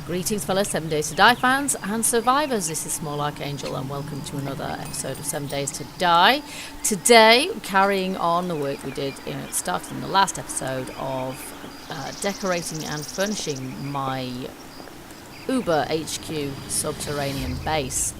Greetings fellow 7 Days to Die fans and survivors, this is Small Archangel and welcome to another episode of 7 Days to Die. Today, carrying on the work we did, started in the last episode of decorating and furnishing my Uber HQ Subterranean base.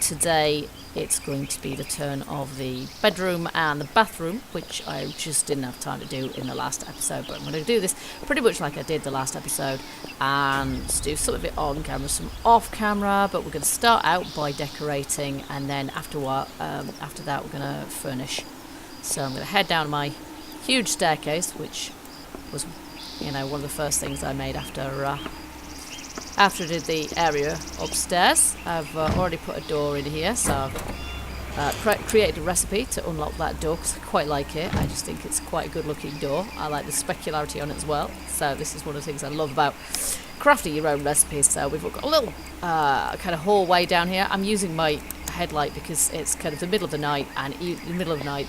Today it's going to be the turn of the bedroom and the bathroom, which I just didn't have time to do in the last episode, but I'm going to do this pretty much like I did the last episode and do some of it on camera, some off camera, but we're going to start out by decorating and then after that we're going to furnish. So I'm going to head down my huge staircase, which was one of the first things I made after I did the area upstairs. I've already put a door in here, so I've created a recipe to unlock that door because I quite like it. I just think it's quite a good looking door. I like the specularity on it as well. So this is one of the things I love about crafting your own recipes. So we've got a little kind of hallway down here. I'm using my headlight because it's kind of the middle of the night, and in the middle of the night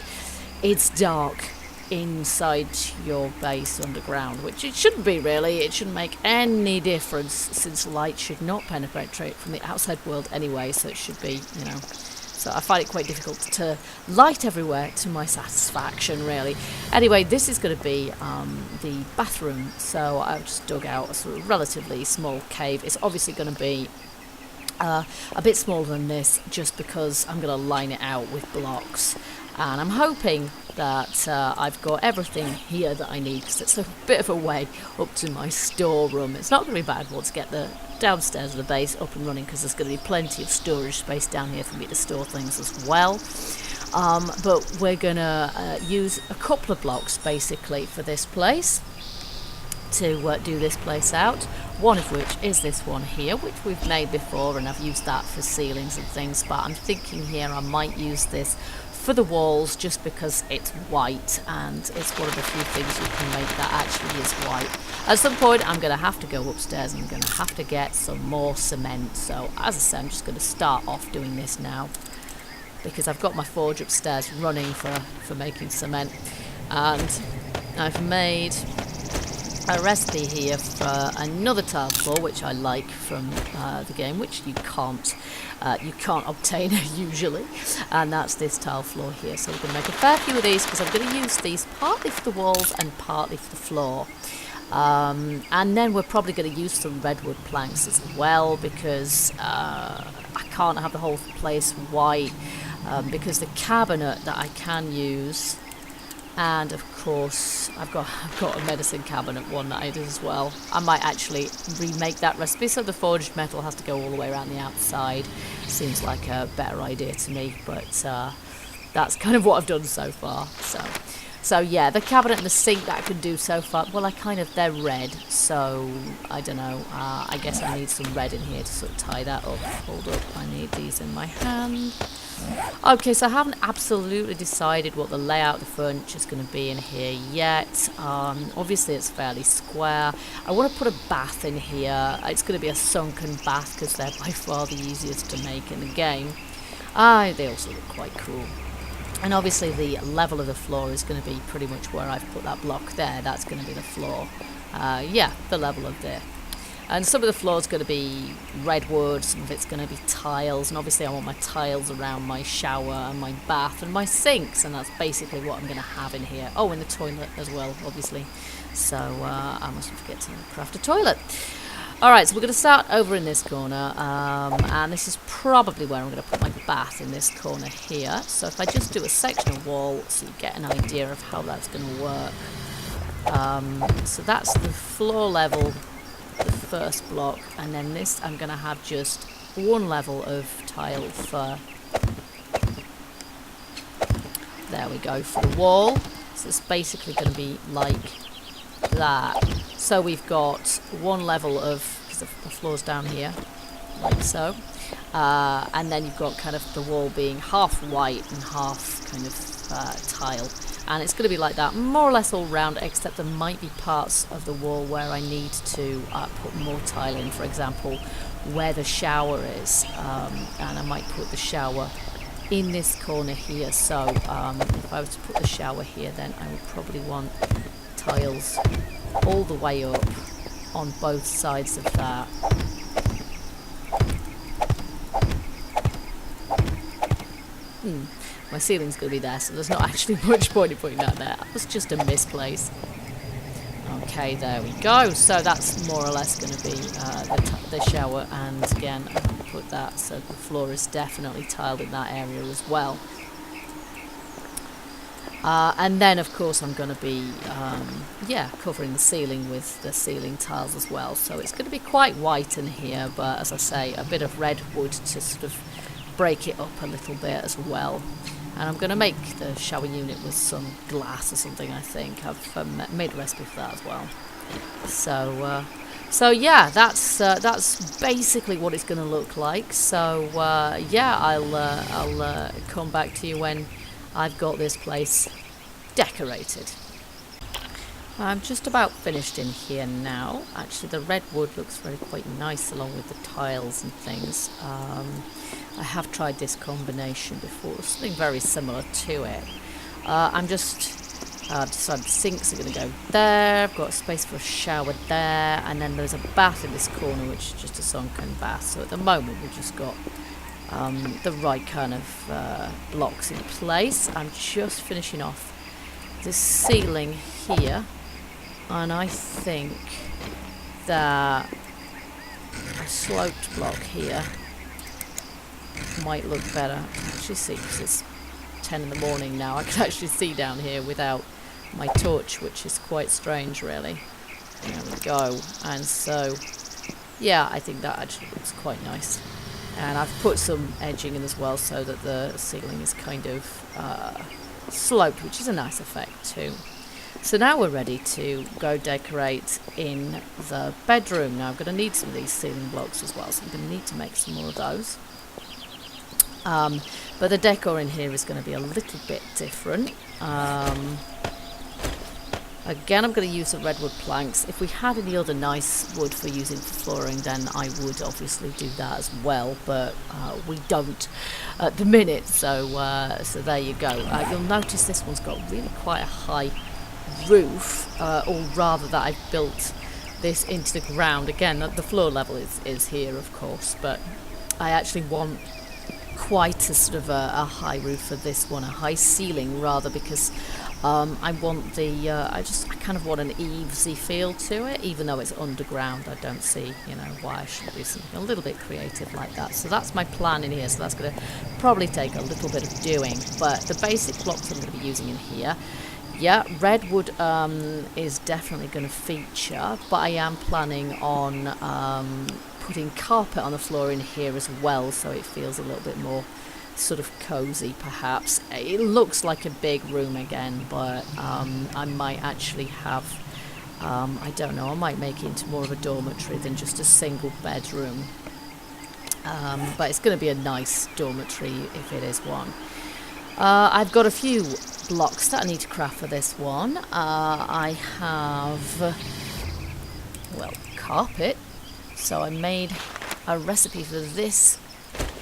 it's dark inside your base underground, which it shouldn't be really. It shouldn't make any difference since light should not penetrate from the outside world anyway, so it should be, so I find it quite difficult to light everywhere to my satisfaction really. Anyway, this is going to be the bathroom, so I've just dug out a sort of relatively small cave. It's obviously going to be a bit smaller than this just because I'm going to line it out with blocks, and I'm hoping that I've got everything here that I need because it's a bit of a way up to my storeroom. It's not going to be bad once I get the downstairs of the base up and running because there's going to be plenty of storage space down here for me to store things as well. But we're going to use a couple of blocks basically for this place to do this place out. One of which is this one here, which we've made before, and I've used that for ceilings and things, but I'm thinking here I might use this for the walls just because it's white, and it's one of the few things you can make that actually is white. At some point I'm going to have to go upstairs and I'm going to have to get some more cement, so as I said, I'm just going to start off doing this now because I've got my forge upstairs running for making cement, and I've made a recipe here for another tile floor which I like from the game, which you can't obtain usually, and that's this tile floor here. So we're going to make a fair few of these because I'm going to use these partly for the walls and partly for the floor, and then we're probably going to use some redwood planks as well because I can't have the whole place white because the cabinet that I can use, and of course I've got a medicine cabinet one that I did as well. I might actually remake that recipe so the forged metal has to go all the way around the outside. Seems like a better idea to me, but that's kind of what I've done so far. So yeah, the cabinet and the sink that I can do so far, well, they're red, so I don't know, I guess I need some red in here to sort of tie that up. Hold up, I need these in my hand. Okay, so I haven't absolutely decided what the layout of the furniture is going to be in here yet. Obviously it's fairly square. I want to put a bath in here. It's going to be a sunken bath because they're by far the easiest to make in the game. They also look quite cool. And obviously the level of the floor is going to be pretty much where I've put that block there. That's going to be the floor. Yeah, the level of there. And some of the floor is going to be redwood, some of it's going to be tiles, and obviously I want my tiles around my shower and my bath and my sinks, and that's basically what I'm going to have in here. Oh, and the toilet as well, obviously. So I mustn't forget to craft a toilet. Alright, so we're going to start over in this corner, and this is probably where I'm going to put my bath, in this corner here. So if I just do a section of wall so you get an idea of how that's going to work. So that's the floor level, the first block, and then this I'm going to have just one level of tile for, there we go, for the wall. So it's basically going to be like that. So we've got one level of, because the floor's down here, like so, and then you've got kind of the wall being half white and half kind of tile. And it's going to be like that more or less all round, except there might be parts of the wall where I need to put more tile in, for example where the shower is, and I might put the shower in this corner here. So if I was to put the shower here, then I would probably want tiles all the way up on both sides of that. My ceiling's going to be there, so there's not actually much point in putting that there. That was just a misplace. Okay, there we go. So that's more or less going to be the shower, and again, I'm going to put that so the floor is definitely tiled in that area as well. And then, of course, I'm going to be, covering the ceiling with the ceiling tiles as well. So it's going to be quite white in here, but as I say, a bit of red wood to sort of break it up a little bit as well. And I'm going to make the shower unit with some glass or something, I think. I've made a recipe for that as well. So yeah, that's basically what it's going to look like. So yeah, I'll come back to you when I've got this place decorated. I'm just about finished in here now. Actually, the red wood looks quite nice along with the tiles and things. I have tried this combination before, something very similar to it. I'm just decided the sinks are going to go there. I've got space for a shower there, and then there's a bath in this corner, which is just a sunken bath. So at the moment, we've just got the right kind of blocks in place. I'm just finishing off the ceiling here, and I think that a sloped block here might look better. I can actually see, because it's 10 in the morning now, I can actually see down here without my torch, which is quite strange really. There we go. And so yeah, I think that actually looks quite nice. And I've put some edging in as well so that the ceiling is kind of sloped, which is a nice effect too. So now we're ready to go decorate in the bedroom. Now I'm going to need some of these ceiling blocks as well, so I'm going to need to make some more of those. But the decor in here is going to be a little bit different. Again, I'm going to use the redwood planks. If we had any other nice wood for using for flooring, then I would obviously do that as well, but we don't at the minute, so there you go. You'll notice this one's got really quite a high roof, or rather that I've built this into the ground. Again, the floor level is here, of course, but I actually want quite a sort of a high roof for this one, a high ceiling rather, because I want the I kind of want an eavesy feel to it, even though it's underground. I don't see, why I should do something a little bit creative like that. So that's my plan in here. So that's going to probably take a little bit of doing, but the basic blocks I'm going to be using in here. Yeah, redwood is definitely going to feature, but I am planning on putting carpet on the floor in here as well, so it feels a little bit more sort of cozy perhaps. It looks like a big room again, but I might actually have, I don't know, I might make it into more of a dormitory than just a single bedroom. But it's going to be a nice dormitory if it is one. I've got a few blocks that I need to craft for this one. I have, well, carpet. So I made a recipe for this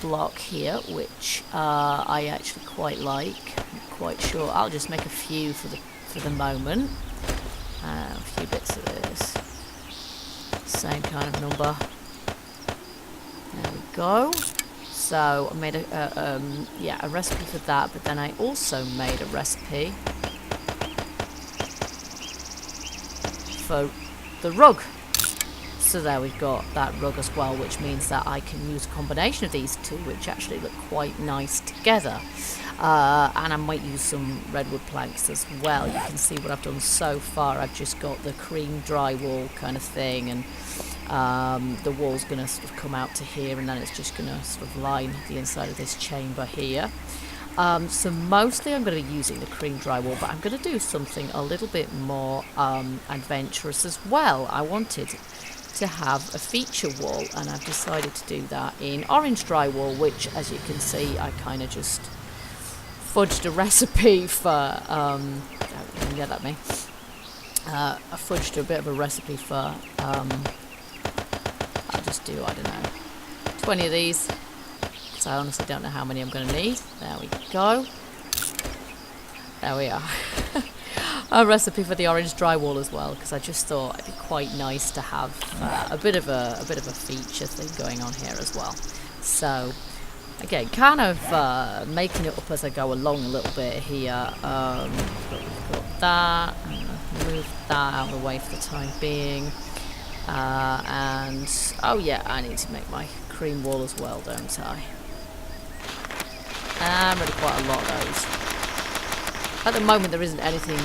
block here, which I actually quite like. I'm quite sure I'll just make a few for the moment. A few bits of this, same kind of number. There we go. So I made a recipe for that, but then I also made a recipe for the rug. So there we've got that rug as well, which means that I can use a combination of these two, which actually look quite nice together. And I might use some redwood planks as well. You can see what I've done so far. I've just got the cream drywall kind of thing, and the wall's going to sort of come out to here, and then it's just going to sort of line the inside of this chamber here. So mostly I'm going to be using the cream drywall, but I'm going to do something a little bit more adventurous as well. I wanted to have a feature wall, and I've decided to do that in orange drywall, which, as you can see, I kind of just fudged a recipe for get at me. I fudged a bit of a recipe for I'll just do, I don't know, 20 of these, because I honestly don't know how many I'm going to need. There we go. There we are. a recipe for the orange drywall as well, because I just thought it'd be quite nice to have a bit of a feature thing going on here as well. So again, kind of making it up as I go along a little bit here. But we've got that. I'm gonna move that out of the way for the time being. And oh yeah, I need to make my cream wall as well, don't I? And really quite a lot of those. At the moment there isn't anything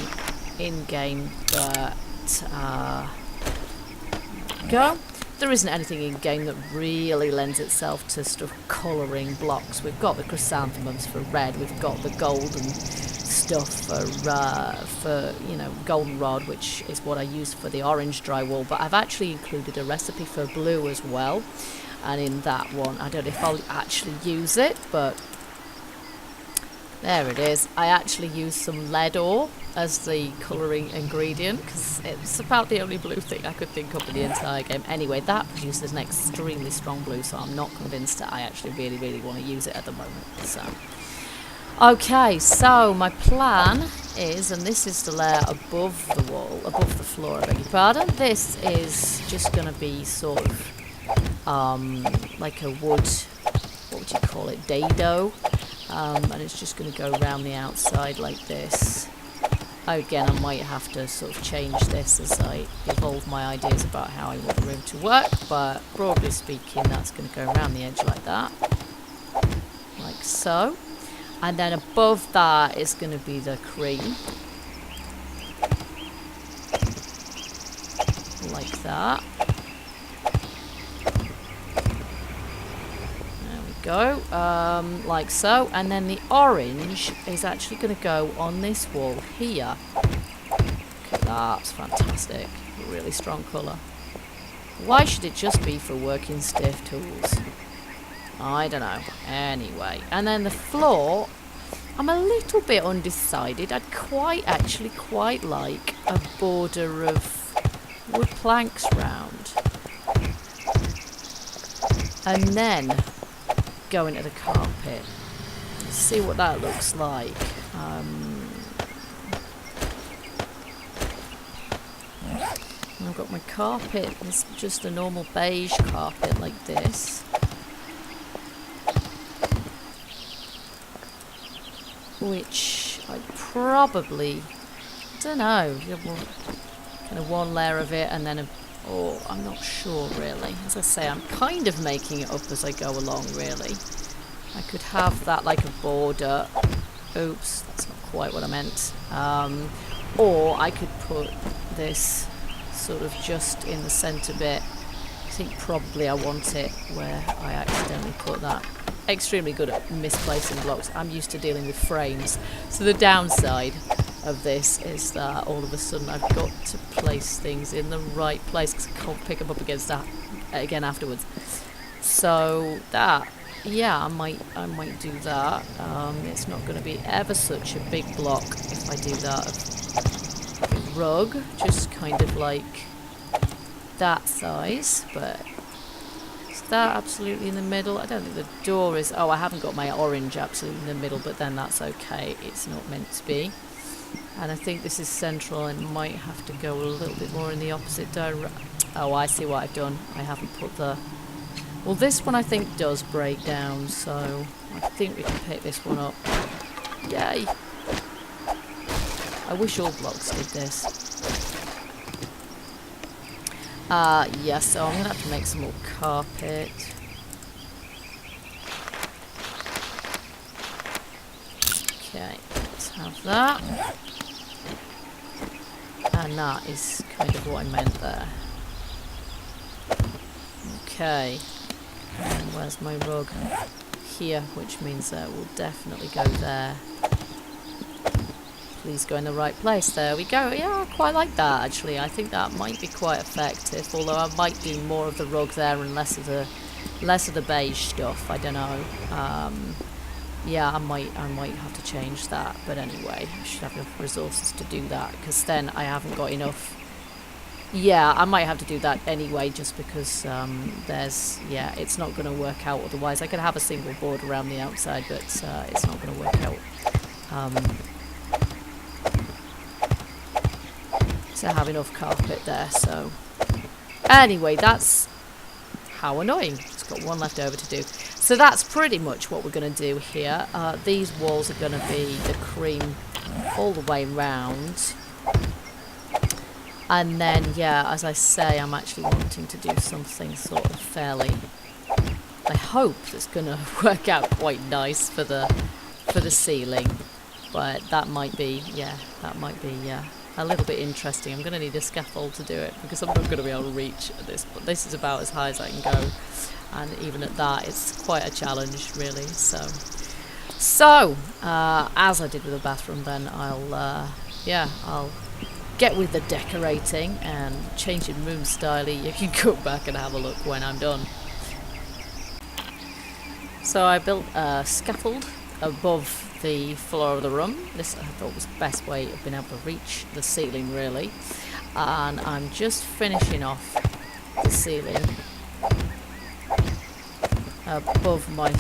in game, but there isn't anything in game that really lends itself to stuff colouring blocks. We've got the chrysanthemums for red, we've got the golden stuff for you know, goldenrod, which is what I used for the orange drywall, but I've actually included a recipe for blue as well, and in that one I don't know if I'll actually use it, but there it is. I actually used some lead ore as the colouring ingredient because it's about the only blue thing I could think of in the entire game. Anyway, that produces an extremely strong blue, so I'm not convinced that I actually really want to use it at the moment. So, okay, so my plan is, and this is the layer above the wall, above the floor, I beg your pardon. This is just going to be sort of like a wood, what would you call it, dado. And it's just going to go around the outside like this. Again, I might have to sort of change this as I evolve my ideas about how I want the room to work, but broadly speaking, that's going to go around the edge like that, like so. And then above that is going to be the cream, like that. Go like so, and then the orange is actually going to go on this wall here. Look at that, it's fantastic, really strong colour. Why should it just be for working stiff tools? I don't know. Anyway, and then the floor, I'm a little bit undecided. I'd actually quite like a border of wood planks round, and then go into the carpet. Let's see what that looks like. I've got my carpet. It's just a normal beige carpet like this. Which I probably, don't know, kind of one layer of it and then oh, I'm not sure really. As I say, I'm kind of making it up as I go along really. I could have that like a border. Oops, that's not quite what I meant. Or I could put this sort of just in the centre bit. I think probably I want it where I accidentally put that. Extremely good at misplacing blocks. I'm used to dealing with frames. So the downside of this is that all of a sudden I've got to place things in the right place because I can't pick them up against that again afterwards. So that, yeah, I might do that. It's not going to be ever such a big block if I do that. A rug, just kind of like that size, but is that absolutely in the middle? I don't think the door is. Oh, I haven't got my orange absolutely in the middle, but then that's okay. It's not meant to be. And I think this is central and might have to go a little bit more in the opposite direction. Oh, I see what I've done. I haven't put the... Well, this one I think does break down, so I think we can pick this one up. Yay! I wish all blocks did this. Yeah, so I'm going to have to make some more carpet. Okay, let's have that. And that is kind of what I meant there. Okay. And where's my rug? Here, which means that will definitely go there. Please go in the right place. There we go. Yeah, I quite like that actually. I think that might be quite effective, although I might do more of the rug there and less of the beige stuff. I don't know. Yeah, I might have to change that, but anyway, I should have enough resources to do that, because then I haven't got enough. Yeah, I might have to do that anyway, just because yeah, it's not going to work out otherwise. I could have a single board around the outside, but it's not going to work out. to have enough carpet there. So anyway, that's how annoying. It's got one left over to do. So that's pretty much what we're going to do here. These walls are going to be the cream all the way round. And then, yeah, as I say, I'm actually wanting to do something sort of fairly, I hope that's going to work out quite nice for the ceiling. But that might be, a little bit interesting. I'm going to need a scaffold to do it because I'm not going to be able to reach this. But this is about as high as I can go. And even at that, it's quite a challenge, really. So as I did with the bathroom, then I'll get with the decorating and changing room style. You can go back and have a look when I'm done. So I built a scaffold above the floor of the room. This I thought was the best way of being able to reach the ceiling, really. And I'm just finishing off the ceiling above my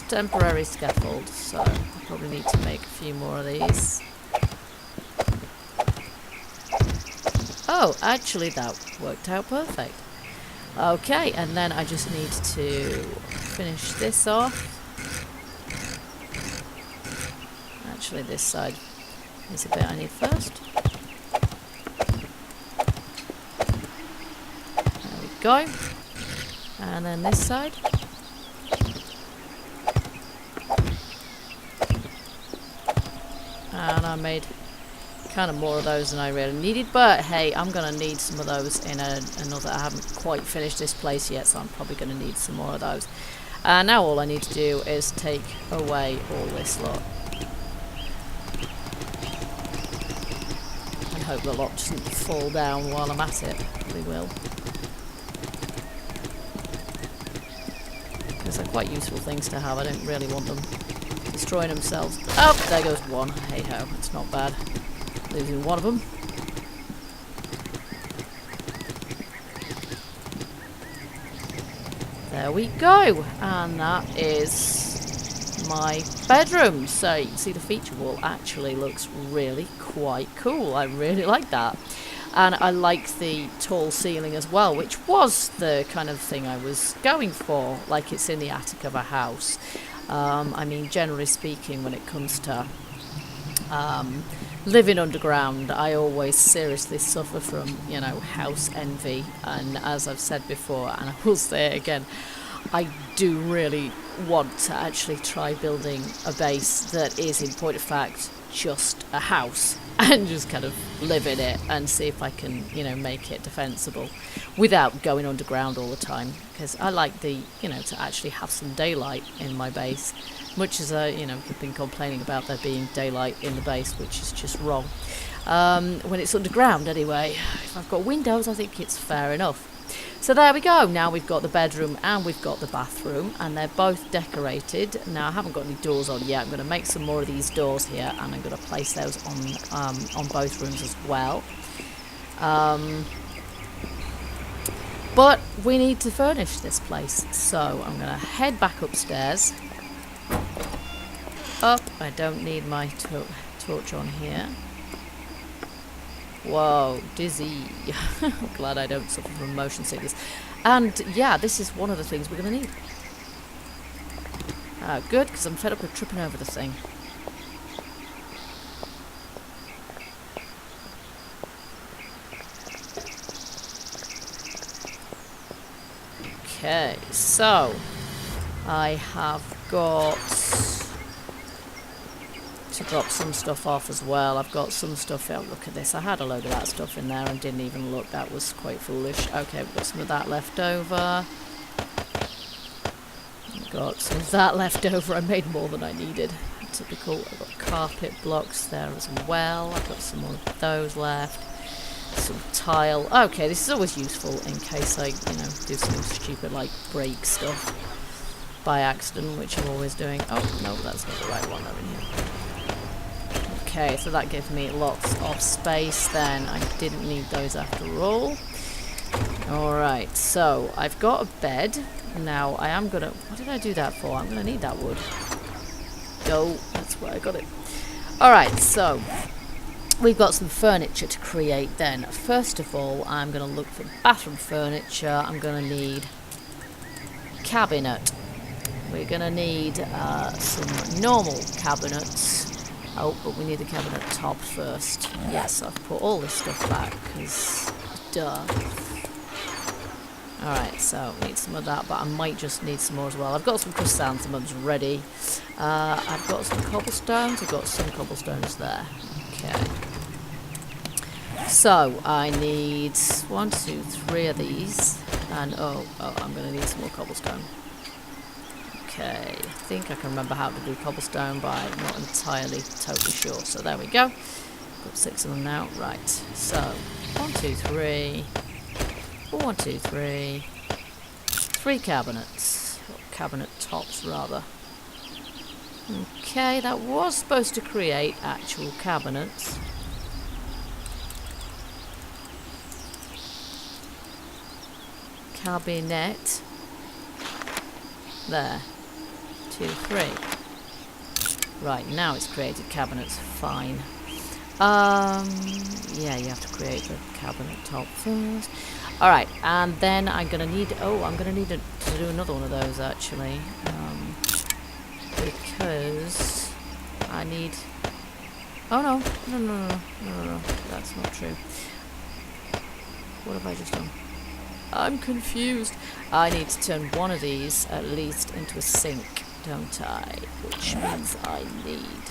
temporary scaffold. So I probably need to make a few more of these. Oh, actually that worked out perfect. Okay, and then I just need to finish this off. Actually, this side is a bit I need first. There we go. And then this side. And I made kind of more of those than I really needed, but hey, I'm going to need some of those in another. I haven't quite finished this place yet, so I'm probably going to need some more of those. Now all I need to do is take away all this lot. And hope the lot doesn't fall down while I'm at it. They will. Because they're quite useful things to have. I don't really want them destroying themselves. Oh, there goes one. Hey ho, it's not bad. Losing one of them. There we go. And that is my bedroom. So you can see the feature wall actually looks really quite cool. I really like that. And I like the tall ceiling as well, which was the kind of thing I was going for, like it's in the attic of a house. I mean, generally speaking, when it comes to living underground, I always seriously suffer from, house envy. And as I've said before, and I will say it again, I do really want to actually try building a base that is, in point of fact, just a house and just kind of live in it and see if I can, make it defensible without going underground all the time. Because I like to actually have some daylight in my base. Much as I've been complaining about there being daylight in the base, which is just wrong. When it's underground, anyway, if I've got windows, I think it's fair enough. So there we go. Now we've got the bedroom and we've got the bathroom, and they're both decorated. Now I haven't got any doors on yet. I'm going to make some more of these doors here, and I'm going to place those on both rooms as well. But we need to furnish this place, so I'm going to head back upstairs. Up, I don't need my torch on here. Whoa, dizzy. I'm glad I don't suffer from motion sickness. And yeah, this is one of the things we're going to need. Good, because I'm fed up with tripping over the thing. Okay, so I have got to drop some stuff off as well. I've got some stuff out. Look at this. I had a load of that stuff in there and didn't even look. That was quite foolish. Okay, we've got some of that left over. Got some of that left over. I made more than I needed. Typical. I've got carpet blocks there as well. I've got some more of those left. Some tile. Okay, this is always useful in case I, do something stupid like break stuff by accident, which I'm always doing. Oh, no, that's not the right one over here. Okay, so that gives me lots of space then. I didn't need those after all. Alright, so I've got a bed. Now I am gonna... What did I do that for? I'm gonna need that wood. Go. That's where I got it. Alright, so we've got some furniture to create then. First of all, I'm going to look for bathroom furniture. I'm going to need cabinet. We're going to need some normal cabinets. Oh, but we need the cabinet top first. Yes, I've put all this stuff back because duh. Alright, so we need some of that, but I might just need some more as well. I've got some chrysanthemums ready. I've got some cobblestones. I've got some cobblestones there. Okay. So I need 1, 2, 3 of these. And oh, I'm going to need some more cobblestone. Okay, I think I can remember how to do cobblestone, but I'm not entirely totally sure. So there we go. Got 6 of them now. Right, so 1, 2, 3. 1, 2, 3. 3 cabinets. Or cabinet tops, rather. Okay, that was supposed to create actual cabinets. Cabinet. There. 2, 3. Right, now it's created cabinets. Fine. Yeah, you have to create the cabinet top first. Alright, and then I'm going to need... Oh, I'm going to need to do another one of those, actually. Because I need... Oh, no. That's not true. What have I just done? I'm confused. I need to turn one of these, at least, into a sink, don't I? Which means I need...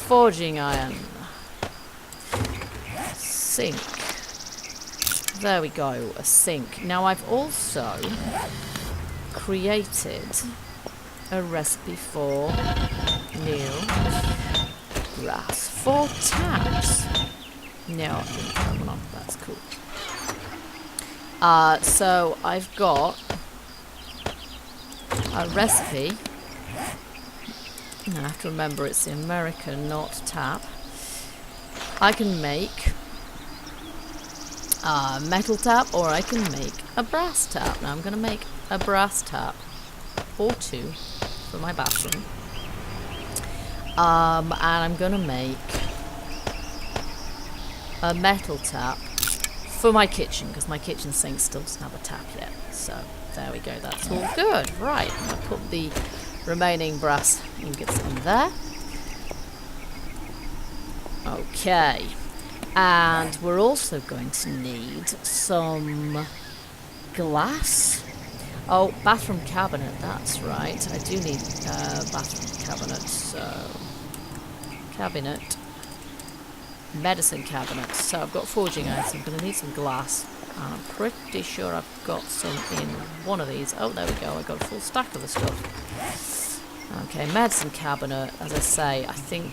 forging iron. Sink. There we go, a sink. Now I've also created a recipe for new brass for taps. No, I didn't turn one on. That's cool. So I've got a recipe. I have to remember it's the American, not tap. I can make a metal tap, or I can make a brass tap. Now I'm going to make a brass tap, or 2, for my bathroom. And I'm going to make a metal tap for my kitchen, because my kitchen sink still doesn't have a tap yet. So there we go, that's all good. Right, I'm going to put the remaining brass ingots in there. Okay, and we're also going to need some glass. Oh, bathroom cabinet, that's right. I do need a bathroom cabinet, so... cabinet. Medicine cabinet. So I've got forging iron, so I'm going to need some glass. And I'm pretty sure I've got some in one of these. Oh, there we go. I've got a full stack of the stuff. Okay, medicine cabinet. As I say, I think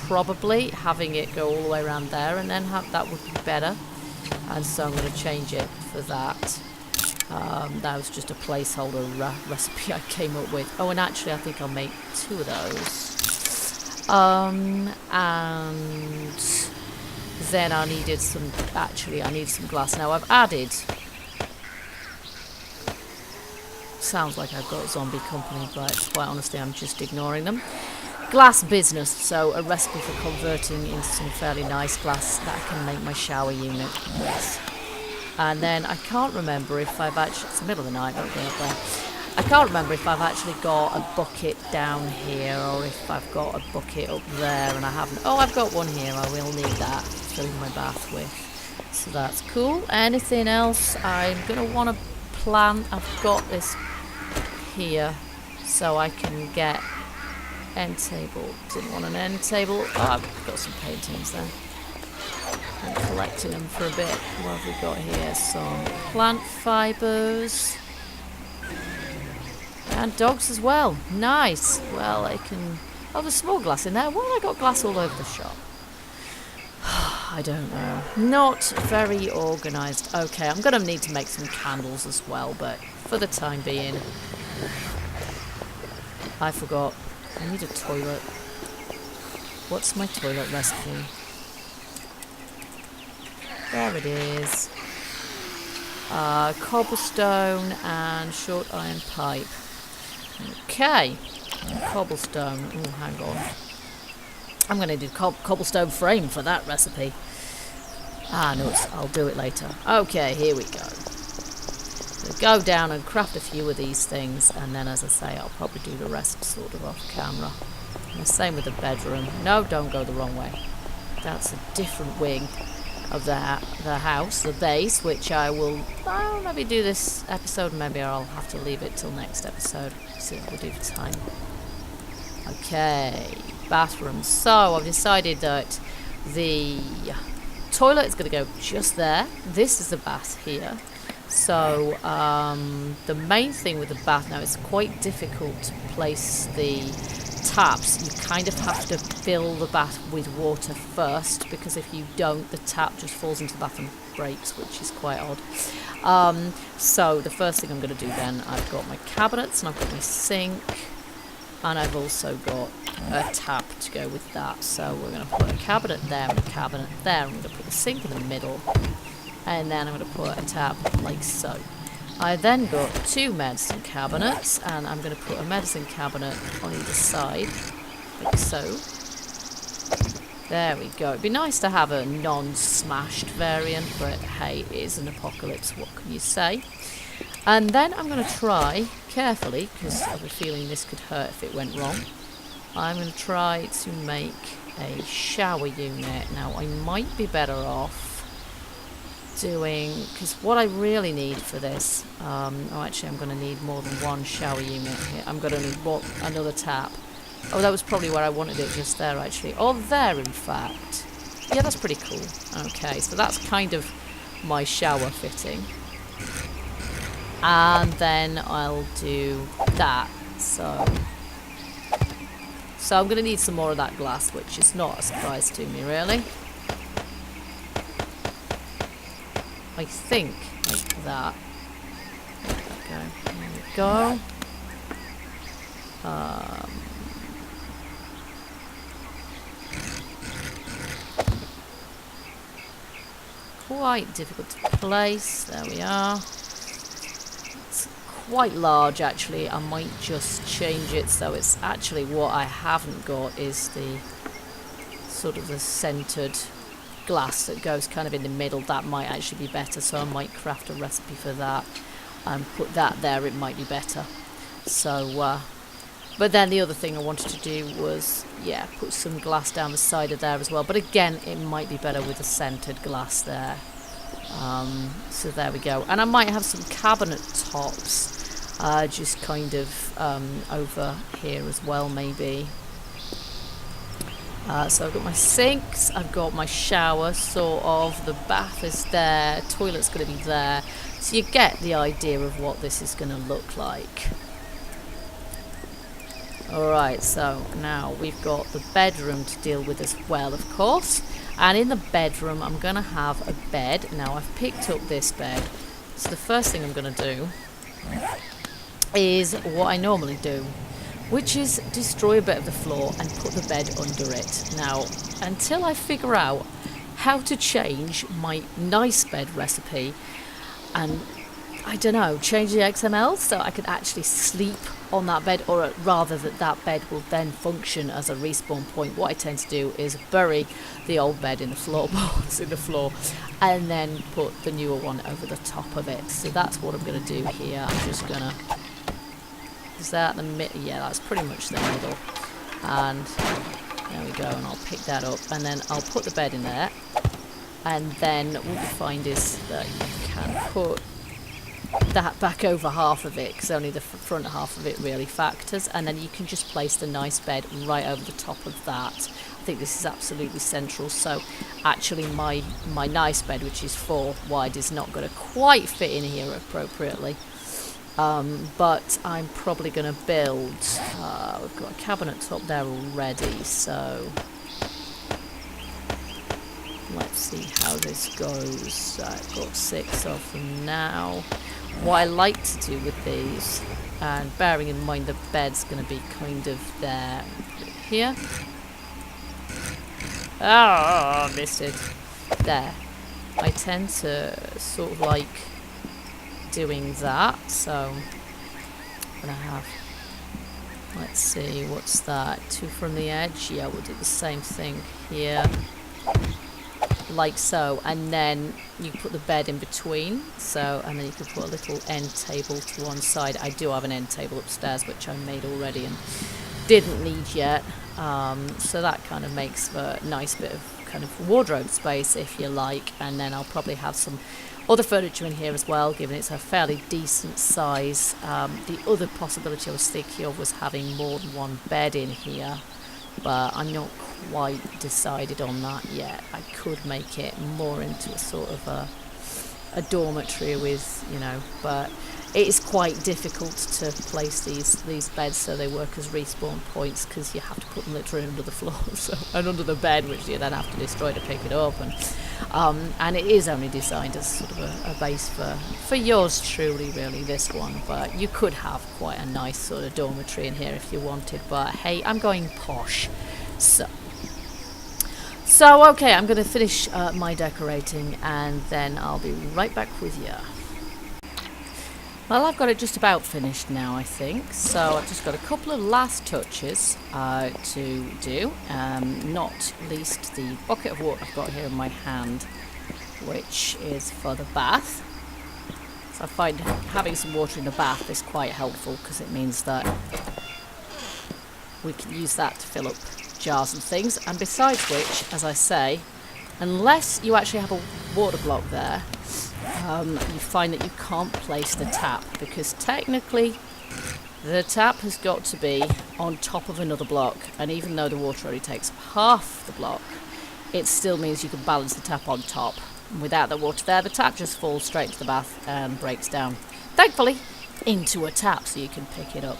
probably having it go all the way around there and then have that would be better. And so I'm going to change it for that. That was just a placeholder recipe I came up with. Oh, and actually I think I'll make 2 of those. And then I needed some, I need some glass. Now I've added, sounds like I've got zombie company, but quite honestly I'm just ignoring them. Glass business, so a recipe for converting into some fairly nice glass that I can make my shower unit with. And then I can't remember if I've actually, it's the middle of the night, don't go up there. I can't remember if I've actually got a bucket down here or if I've got a bucket up there and I haven't. Oh, I've got one here, I will need that to fill my bath with. So that's cool. Anything else I'm going to want to plant? I've got this here so I can get end table. Didn't want an end table. Oh, I've got some paintings there. I'm collecting them for a bit. What have we got here? Some plant fibres. And dogs as well. Nice. Well, I can... Oh, there's small glass in there. Why have I got glass all over the shop? I don't know. Not very organised. Okay, I'm going to need to make some candles as well, but for the time being... I forgot. I need a toilet. What's my toilet recipe? There it is. Cobblestone and short iron pipe. Okay. Cobblestone. Oh, hang on. I'm going to do cobblestone frame for that recipe. Ah, no, I'll do it later. Okay, here we go. Go down and craft a few of these things, and then, as I say, I'll probably do the rest sort of off camera. And the same with the bedroom. No, don't go the wrong way. That's a different wing of the house, the base, which I'll maybe do this episode, maybe I'll have to leave it till next episode. See what we do for time. Okay, bathroom. So I've decided that the toilet is going to go just there. This is the bath here. So the main thing with the bath now, it's quite difficult to place the taps. You kind of have to fill the bath with water first, because if you don't, the tap just falls into the bath and breaks, which is quite odd. So the first thing I'm going to do then, I've got my cabinets and I've got my sink, and I've also got a tap to go with that. So we're going to put a cabinet there and a cabinet there. I'm going to put the sink in the middle, and then I'm going to put a tap like so. I then got 2 medicine cabinets, and I'm going to put a medicine cabinet on either side, like so. There we go. It'd be nice to have a non-smashed variant, but hey, it is an apocalypse, what can you say? And then I'm going to try, carefully, because I have a feeling this could hurt if it went wrong, I'm going to try to make a shower unit. Now, I might be better off doing, because what I really need for this, actually I'm going to need more than 1 shower unit here. I'm going to need another tap. Oh, that was probably where I wanted it, just there actually. Oh, there in fact. Yeah, that's pretty cool. Okay, so that's kind of my shower fitting. And then I'll do that. So I'm going to need some more of that glass, which is not a surprise to me really. I think like that. Okay, there we go. Quite difficult to place. There we are. It's quite large actually. I might just change it so it's actually, what I haven't got is the sort of the centered glass that goes kind of in the middle. That might actually be better, so I might craft a recipe for that and put that there. It might be better. So but then the other thing I wanted to do was, yeah, put some glass down the side of there as well, but again it might be better with a centered glass there. So there we go. And I might have some cabinet tops just kind of over here as well, maybe. So I've got my sinks, I've got my shower, sort of, the bath is there, toilet's going to be there, so you get the idea of what this is going to look like. Alright, so now we've got the bedroom to deal with as well, of course, and in the bedroom I'm going to have a bed. Now I've picked up this bed, so the first thing I'm going to do is what I normally do, which is destroy a bit of the floor and put the bed under it. Now, until I figure out how to change my nice bed recipe and, I don't know, change the XML so I could actually sleep on that bed, or rather that bed will then function as a respawn point, what I tend to do is bury the old bed in the floorboards in the floor and then put the newer one over the top of it. So that's what I'm going to do here. I'm just going to... Is that the middle? Yeah, that's pretty much the middle. And there we go, and I'll pick that up, and then I'll put the bed in there. And then what you find is that you can put that back over half of it, because only the front half of it really factors, and then you can just place the nice bed right over the top of that. I think this is absolutely central. So actually my nice bed, which is 4 wide, is not going to quite fit in here appropriately. But I'm probably going to build, we've got a cabinet top there already, so let's see how this goes. I've got 6 of them now. What I like to do with these, and bearing in mind the bed's going to be kind of there, here. Oh, I missed it. There. I tend to sort of like doing that, so I'm going to have Let's see, what's that? 2 from the edge? Yeah, we'll do the same thing here. Like so. And then you put the bed in between. So, and then you can put a little end table to one side. I do have an end table upstairs, which I made already and didn't need yet. So that kind of makes for a nice bit of kind of wardrobe space, if you like. And then I'll probably have some other furniture in here as well, given it's a fairly decent size. The other possibility I was thinking of was having more than one bed in here, but I'm not quite decided on that yet. I could make it more into a sort of a dormitory with, you know, but it is quite difficult to place these beds so they work as respawn points, because you have to put them literally under the floor and under the bed, which you then have to destroy to pick it up. And it is only designed as sort of a base for yours truly, really, this one. But you could have quite a nice sort of dormitory in here if you wanted. But hey, I'm going posh. So okay, I'm going to finish my decorating and then I'll be right back with you. Well, I've got it just about finished now, I think. So I've just got a couple of last touches to do. Not least the bucket of water I've got here in my hand, which is for the bath. So I find having some water in the bath is quite helpful, because it means that we can use that to fill up jars and things. And besides which, as I say, unless you actually have a water block there, you find that you can't place the tap, because technically the tap has got to be on top of another block, and even though the water only takes half the block, it still means you can balance the tap on top. And without the water there, the tap just falls straight to the bath and breaks down, thankfully, into a tap so you can pick it up.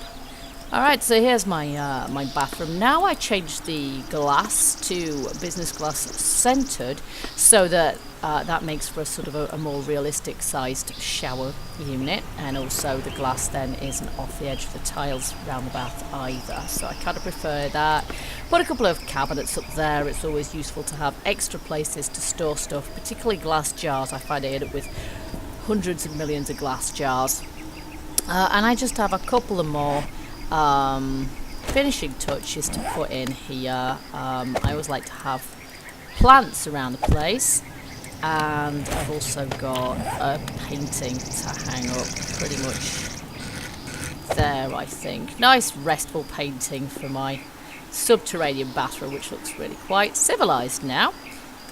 Alright, so here's my my bathroom. Now I changed the glass to business glass centered, so that that makes for a sort of a more realistic sized shower unit, and also the glass then isn't off the edge of the tiles around the bath either, so I kind of prefer that. Put a couple of cabinets up there. It's always useful to have extra places to store stuff, particularly glass jars. I find I end up with hundreds of millions of glass jars, and I just have a couple of more finishing touches to put in here. I always like to have plants around the place, and I've also got a painting to hang up pretty much there, I think. Nice restful painting for my subterranean bathroom, which looks really quite civilized now.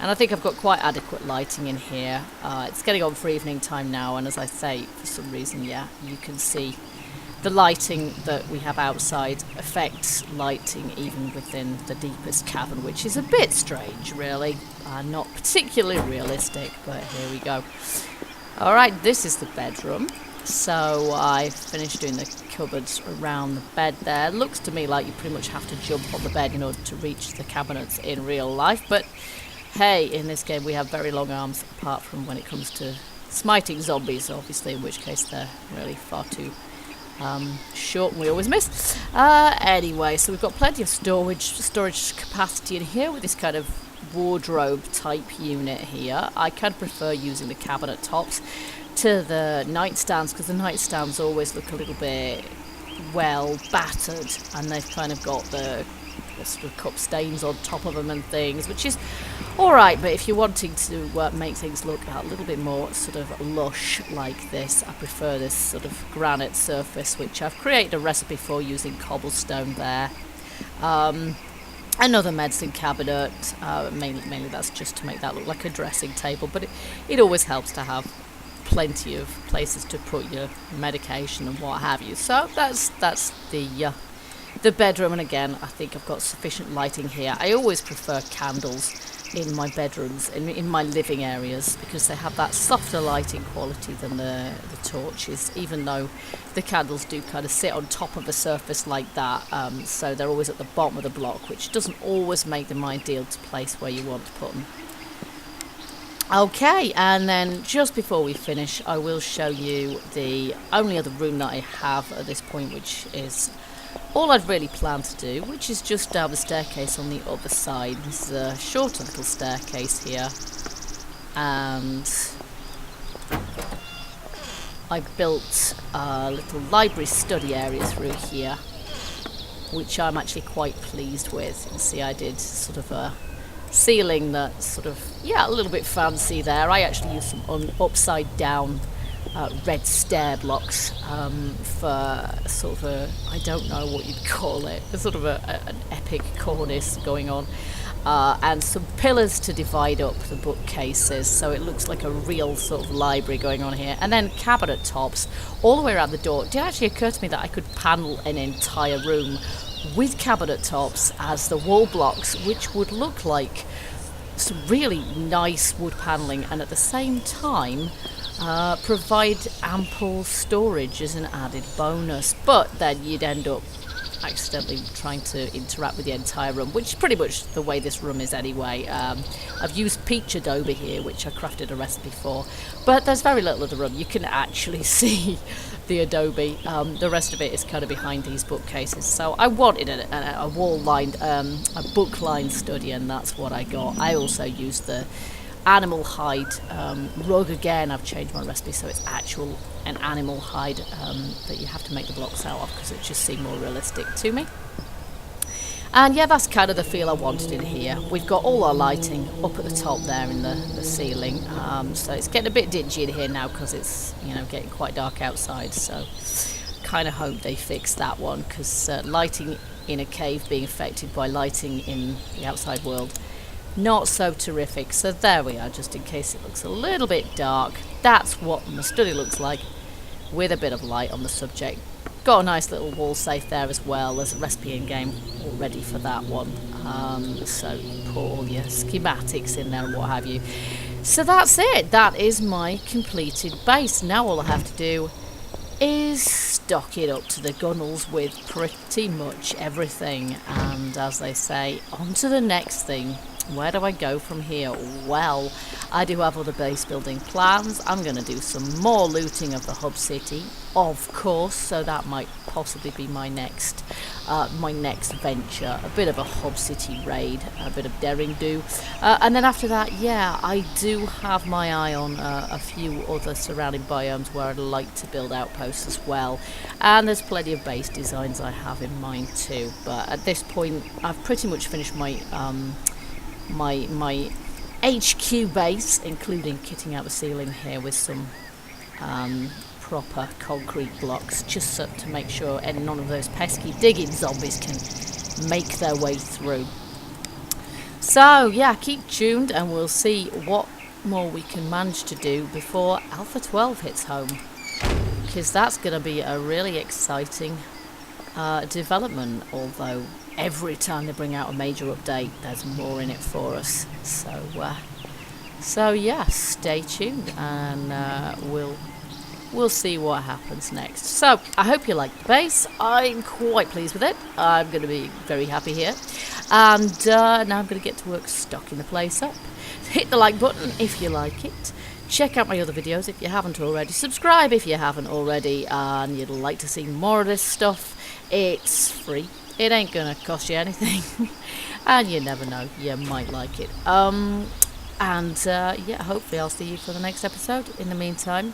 And I think I've got quite adequate lighting in here. It's getting on for evening time now, and as I say, for some reason, yeah, you can see the lighting that we have outside affects lighting even within the deepest cavern, which is a bit strange, really. Not particularly realistic, but here we go. Alright, this is the bedroom. So I finished doing the cupboards around the bed there. Looks to me like you pretty much have to jump on the bed in order to reach the cabinets in real life, but hey, in this game we have very long arms, apart from when it comes to smiting zombies, obviously, in which case they're really far too short, and we always miss. Anyway, so we've got plenty of storage capacity in here with this kind of wardrobe type unit here. I kind of prefer using the cabinet tops to the nightstands, because the nightstands always look a little bit, well, battered, and they've kind of got the sort of cup stains on top of them and things, which is alright, but if you're wanting to make things look a little bit more sort of lush like this, I prefer this sort of granite surface, which I've created a recipe for using cobblestone there. Another medicine cabinet, mainly that's just to make that look like a dressing table, but it always helps to have plenty of places to put your medication and what have you. So that's the bedroom, and again, I think I've got sufficient lighting here. I always prefer candles in my bedrooms, in my living areas, because they have that softer lighting quality than the torches, even though the candles do kind of sit on top of a surface like that, so they're always at the bottom of the block, which doesn't always make them ideal to place where you want to put them. Okay, and then just before we finish, I will show you the only other room that I have at this point, which is all I'd really planned to do, which is just down the staircase on the other side. This is a shorter little staircase here, and I built a little library study area through here, which I'm actually quite pleased with. You can see I did sort of a ceiling that's sort of, a little bit fancy there. I actually used some upside down red stair blocks for sort of a, I don't know what you'd call it, a sort of an epic cornice going on. And some pillars to divide up the bookcases, so it looks like a real sort of library going on here. And then cabinet tops all the way around the door. It did actually occur to me that I could panel an entire room with cabinet tops as the wall blocks, which would look like some really nice wood paneling, and at the same time provide ample storage as an added bonus. But then you'd end up accidentally trying to interact with the entire room, which is pretty much the way this room is anyway. I've used peach adobe here, which I crafted a recipe for, but there's very little of the room. You can actually see the adobe. The rest of it is kind of behind these bookcases, so I wanted a wall-lined, a book-lined study, and that's what I got. I also used the animal hide rug again. I've changed my recipe so it's an animal hide that you have to make the blocks out of, because it just seemed more realistic to me. And yeah, that's kind of the feel I wanted in here. We've got all our lighting up at the top there in the ceiling, so it's getting a bit dingy in here now because it's getting quite dark outside, so kind of hope they fix that one, because lighting in a cave being affected by lighting in the outside world, not so terrific. So there we are, just in case it looks a little bit dark. That's what my study looks like with a bit of light on the subject. Got a nice little wall safe there as well. There's a recipe in game already for that one, so you can put all your schematics in there and what have you. So that's it. That is my completed base. Now all I have to do is stock it up to the gunnels with pretty much everything, and as they say, on to the next thing. Where do I go from here? Well, I do have other base building plans. I'm going to do some more looting of the hub city, of course, so that might possibly be my next venture. A bit of a hub city raid, a bit of daring do, and then after that, I do have my eye on a few other surrounding biomes where I'd like to build outposts as well, and there's plenty of base designs I have in mind too. But at this point, I've pretty much finished my my HQ base, including kitting out the ceiling here with some proper concrete blocks, just so to make sure none of those pesky digging zombies can make their way through. So yeah, keep tuned and we'll see what more we can manage to do before Alpha 12 hits home, because that's going to be a really exciting development, although every time they bring out a major update there's more in it for us. So yeah, stay tuned and we'll see what happens next. So I hope you like the base. I'm quite pleased with it. I'm going to be very happy here, and now I'm going to get to work stocking the place up. Hit the like button if you like it. Check out my other videos if you haven't already. Subscribe if you haven't already and you'd like to see more of this stuff. It's free. It ain't gonna cost you anything. And you never know, you might like it. Yeah, hopefully I'll see you for the next episode. In the meantime,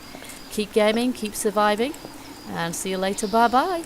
keep gaming, keep surviving, and see you later. Bye bye.